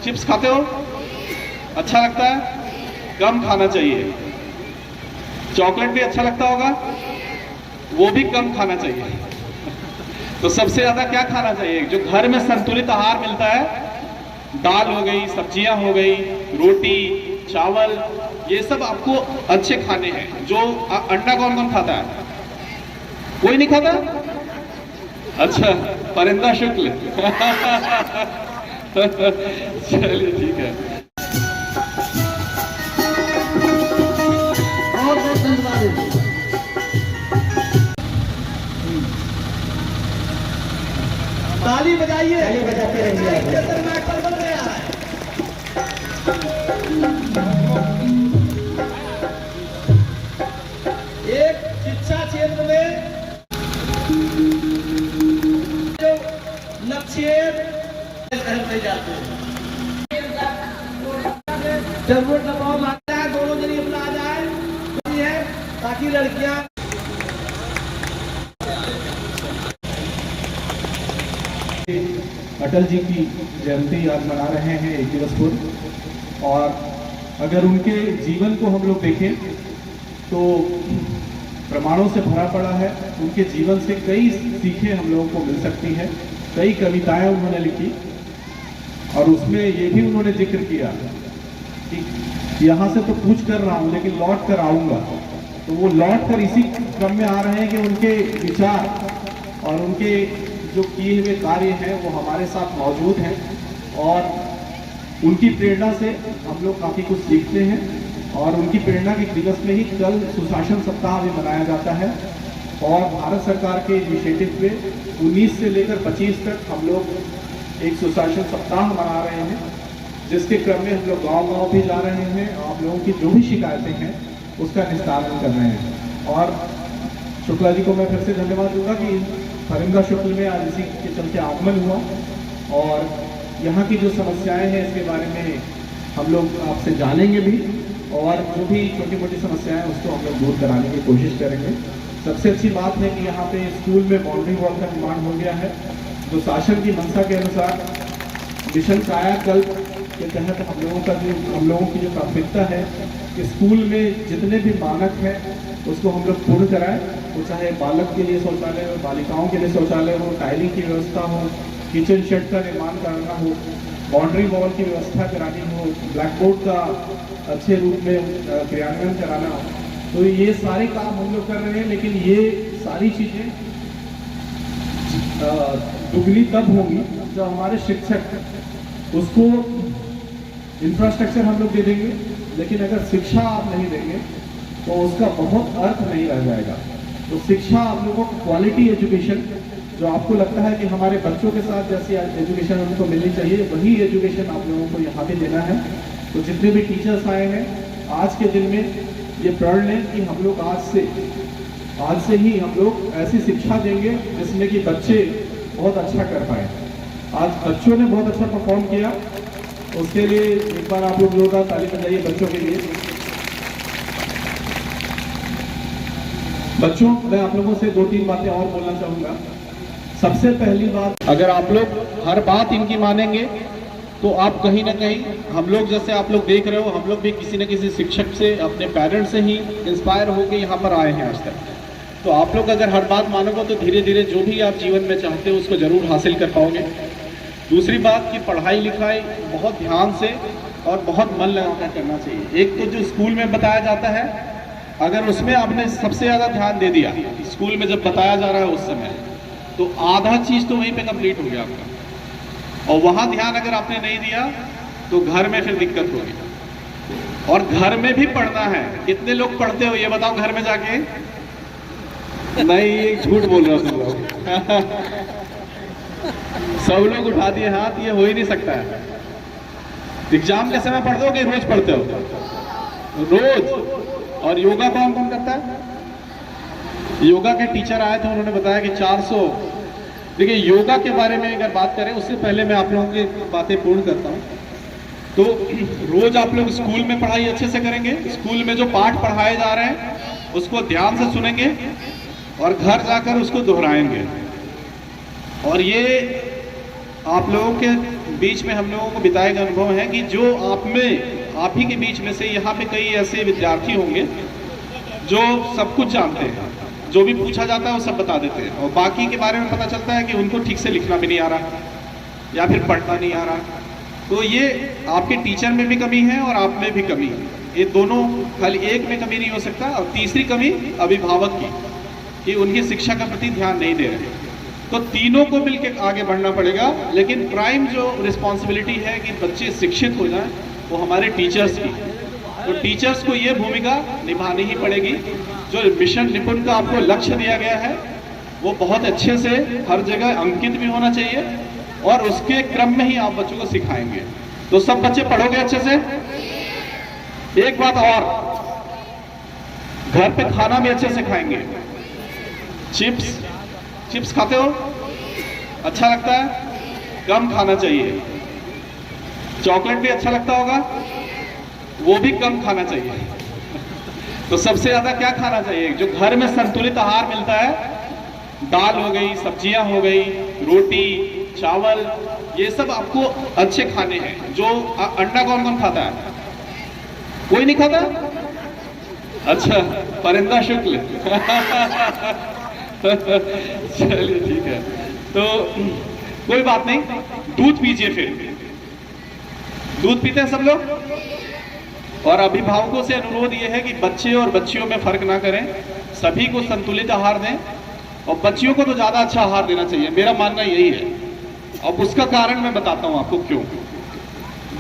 Chips खाते हो? अच्छा लगता है? कम खाना चाहिए। चॉकलेट भी अच्छा लगता होगा, वो भी कम खाना चाहिए। तो सबसे ज्यादा क्या खाना चाहिए? जो घर में संतुलित आहार मिलता है, दाल हो गई, सब्जियां हो गई, रोटी, चावल, ये सब आपको अच्छे खाने हैं। जो अंडा कौन कौन खाता है? कोई नहीं खाता? अच्छा, परिंदा शुक्ल। चलिए ठीक है। ताली बजाइए, ताली बजाते रहिए। बन गया है। एक शिक्षा क्षेत्र में जो लक्ष्य जाते हैं, जब वो दबाव आता है दोनों जरिए अपना आ जाए ताकि लड़कियां अटल जी की जयंती आज मना रहे हैं 1 दिवस पूर्व। और अगर उनके जीवन को हम लोग देखें तो प्रमाणों से भरा पड़ा है। उनके जीवन से कई सीखें हम लोगों को मिल सकती हैं। कई कविताएं उन्होंने लिखी और उसमें ये भी उन्होंने जिक्र किया कि यहाँ से तो कूच कर रहा हूँ लेकिन लौट कर आऊँगा। तो वो लौट कर इसी क्रम में आ रहे हैं कि उनके विचार और उनके जो किए हुए कार्य हैं वो हमारे साथ मौजूद हैं और उनकी प्रेरणा से हम लोग काफ़ी कुछ सीखते हैं। और उनकी प्रेरणा के दिवस में ही कल सुशासन सप्ताह भी मनाया जाता है और भारत सरकार के इनिशिएटिव पे 19 से लेकर 25 तक हम लोग एक सुशासन सप्ताह मना रहे हैं, जिसके क्रम में हम लोग गांव-गांव भी जा रहे हैं। आप लोगों की जो भी शिकायतें हैं उसका निस्तारण कर रहे हैं। और शुक्ला जी को मैं फिर से धन्यवाद दूंगा कि परिंदा शुक्ल में आज इसी के चलते आगमन हुआ और यहाँ की जो समस्याएं हैं इसके बारे में हम लोग आपसे जानेंगे भी और जो भी छोटी मोटी समस्याएं उसको हम लोग दूर कराने की कोशिश करेंगे। सबसे अच्छी बात है कि यहाँ पे स्कूल में बाउंड्री वॉल का निर्माण हो गया है, जो शासन की मंशा के अनुसार मिशन कायाकल्प के तहत हम लोगों की जो प्राथमिकता है कि स्कूल में जितने भी मानक हैं उसको हम लोग पूर्ण कराएं। तो चाहे बालक के लिए शौचालय हो, बालिकाओं के लिए शौचालय हो, टाइलिंग की व्यवस्था हो, किचन शेड का निर्माण कराना हो, बाउंड्री वॉल की व्यवस्था करानी हो, ब्लैक बोर्ड का अच्छे रूप में क्रियान्वयन कराना हो। तो ये सारे काम हम लोग कर रहे हैं, लेकिन ये सारी चीज़ें दुगनी तब होंगी जब हमारे शिक्षक उसको इंफ्रास्ट्रक्चर हम लोग दे देंगे, लेकिन अगर शिक्षा आप नहीं देंगे तो उसका बहुत अर्थ नहीं रह जाएगा। तो शिक्षा आप लोगों को क्वालिटी एजुकेशन, जो आपको लगता है कि हमारे बच्चों के साथ जैसी एजुकेशन उनको मिलनी चाहिए, वही एजुकेशन आप लोगों को यहाँ पे देना है। तो जितने भी टीचर्स आए हैं आज के दिन में ये प्रण लें कि हम लोग आज से ही हम लोग ऐसी शिक्षा देंगे जिसमें कि बच्चे बहुत अच्छा कर पाए। आज बच्चों ने बहुत अच्छा परफॉर्म किया, उसके लिए एक बार आप लोग जोरदार ताली बजाइए बच्चों के लिए। बच्चों, मैं आप लोगों से 2-3 बातें और बोलना चाहूँगा। सबसे पहली बात, अगर आप लोग हर बात इनकी मानेंगे तो आप कहीं ना कहीं, हम लोग जैसे आप लोग देख रहे हो, हम लोग भी किसी न किसी शिक्षक से, अपने पेरेंट्स से ही इंस्पायर होकर यहाँ पर आए हैं आज तक। तो आप लोग अगर हर बात मानोगे तो धीरे धीरे जो भी आप जीवन में चाहते हो उसको जरूर हासिल कर पाओगे। दूसरी बात कि पढ़ाई लिखाई बहुत ध्यान से और बहुत मन लगाकर करना चाहिए। एक तो जो स्कूल में बताया जाता है, अगर उसमें आपने सबसे ज़्यादा ध्यान दे दिया, स्कूल में जब बताया जा रहा है उस समय, तो आधा चीज़ तो वहीं पे कंप्लीट हो गया आपका। और वहाँ ध्यान अगर आपने नहीं दिया तो घर में फिर दिक्कत होगी। और घर में भी पढ़ना है। कितने लोग पढ़ते हो ये बताओ घर में जाके? नहीं, ये झूठ बोल रहा हूँ तुम लोग। सब लोग उठा दिए हाथ, ये हो ही नहीं सकता है। एग्जाम के समय पढ़ते हो कि रोज पढ़ते हो? रोज। और योगा कौन कौन करता है? योगा के टीचर आए थे, उन्होंने बताया कि 400। देखिए, योगा के बारे में अगर बात करें उससे पहले मैं आप लोगों की बातें पूर्ण करता हूँ। तो रोज आप लोग स्कूल में पढ़ाई अच्छे से करेंगे, स्कूल में जो पाठ पढ़ाए जा रहे हैं उसको ध्यान से सुनेंगे और घर जाकर उसको दोहराएंगे। और ये आप लोगों के बीच में हम लोगों को बिताए गए अनुभव है कि जो आप ही के बीच में से यहाँ पे कई ऐसे विद्यार्थी होंगे जो सब कुछ जानते हैं, जो भी पूछा जाता है वो सब बता देते हैं, और बाकी के बारे में पता चलता है कि उनको ठीक से लिखना भी नहीं आ रहा या फिर पढ़ना नहीं आ रहा। तो ये आपके टीचर में भी कमी है और आप में भी कमी है। ये दोनों, खाली एक में कमी नहीं हो सकता। और तीसरी कमी अभिभावक की, कि उनकी शिक्षा का प्रति ध्यान नहीं दे रहे। तो तीनों को मिलकर आगे बढ़ना पड़ेगा। लेकिन प्राइम जो रिस्पॉन्सिबिलिटी है कि बच्चे शिक्षित हो जाएं, वो हमारे टीचर्स की। तो टीचर्स को ये भूमिका निभानी ही पड़ेगी। जो मिशन निपुण का आपको लक्ष्य दिया गया है वो बहुत अच्छे से हर जगह अंकित भी होना चाहिए, और उसके क्रम में ही आप बच्चों को सिखाएंगे। तो सब बच्चे पढ़ोगे अच्छे से। एक बात और, घर पे खाना भी अच्छे से खाएंगे। चिप्स खाते हो? अच्छा लगता है? कम खाना चाहिए। चॉकलेट भी अच्छा लगता होगा, वो भी कम खाना चाहिए। तो सबसे ज्यादा क्या खाना चाहिए? जो घर में संतुलित आहार मिलता है, दाल हो गई, सब्जियां हो गई, रोटी, चावल, ये सब आपको अच्छे खाने हैं। जो अंडा कौन कौन खाता है? कोई नहीं खाता? अच्छा, परिंदा शुक्ल। चलिए ठीक है, तो कोई बात नहीं। दूध पीजिए। फिर दूध पीते हैं सब लोग। और अभिभावकों से अनुरोध यह है कि बच्चे और बच्चियों में फर्क ना करें, सभी को संतुलित आहार दें। और बच्चियों को तो ज्यादा अच्छा आहार देना चाहिए, मेरा मानना यही है। अब उसका कारण मैं बताता हूं आपको क्यों।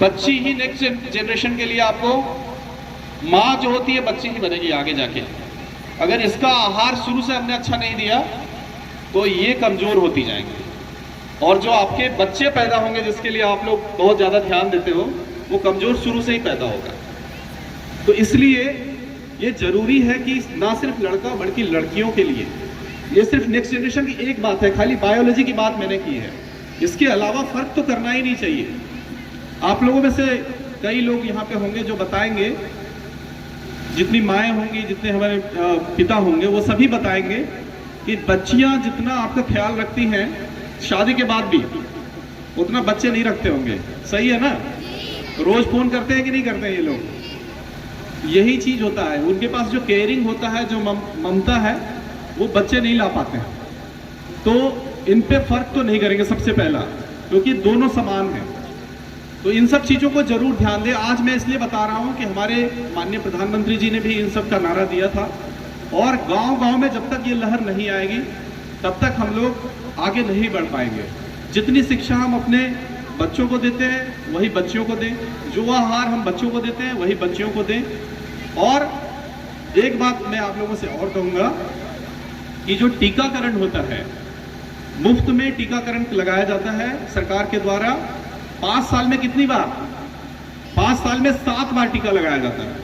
बच्ची ही नेक्स्ट जनरेशन के लिए, आपको माँ जो होती है बच्ची ही बनेगी आगे जाके। अगर इसका आहार शुरू से हमने अच्छा नहीं दिया तो ये कमजोर होती जाएंगे। और जो आपके बच्चे पैदा होंगे जिसके लिए आप लोग बहुत ज्यादा ध्यान देते हो, वो कमजोर शुरू से ही पैदा होगा। तो इसलिए ये जरूरी है कि ना सिर्फ लड़का बल्कि लड़कियों के लिए, ये सिर्फ नेक्स्ट जनरेशन की एक बात है, खाली बायोलॉजी की बात मैंने की है। इसके अलावा फर्क तो करना ही नहीं चाहिए। आप लोगों में से कई लोग यहाँ पे होंगे जो बताएंगे, जितनी माएँ होंगी, जितने हमारे पिता होंगे, वो सभी बताएंगे कि बच्चियाँ जितना आपका ख्याल रखती हैं शादी के बाद भी, उतना बच्चे नहीं रखते होंगे। सही है ना? रोज फोन करते हैं कि नहीं करते हैं ये लोग? यही चीज होता है, उनके पास जो केयरिंग होता है, जो ममता है, वो बच्चे नहीं ला पाते हैं। तो इन पे फर्क तो नहीं करेंगे सबसे पहला, क्योंकि दोनों समान हैं। तो इन सब चीजों को जरूर ध्यान दें। आज मैं इसलिए बता रहा हूं कि हमारे माननीय प्रधानमंत्री जी ने भी इन सब का नारा दिया था, और गांव-गांव में जब तक ये लहर नहीं आएगी तब तक हम लोग आगे नहीं बढ़ पाएंगे। जितनी शिक्षा हम अपने बच्चों को देते हैं वही बच्चियों को दें, जो आहार हम बच्चों को देते हैं वही बच्चियों को दें। और एक बात मैं आप लोगों से और कहूँगा कि जो टीकाकरण होता है, मुफ्त में टीकाकरण लगाया जाता है सरकार के द्वारा। 5 साल में कितनी बार? 5 साल में 7 बार टीका लगाया जाता है।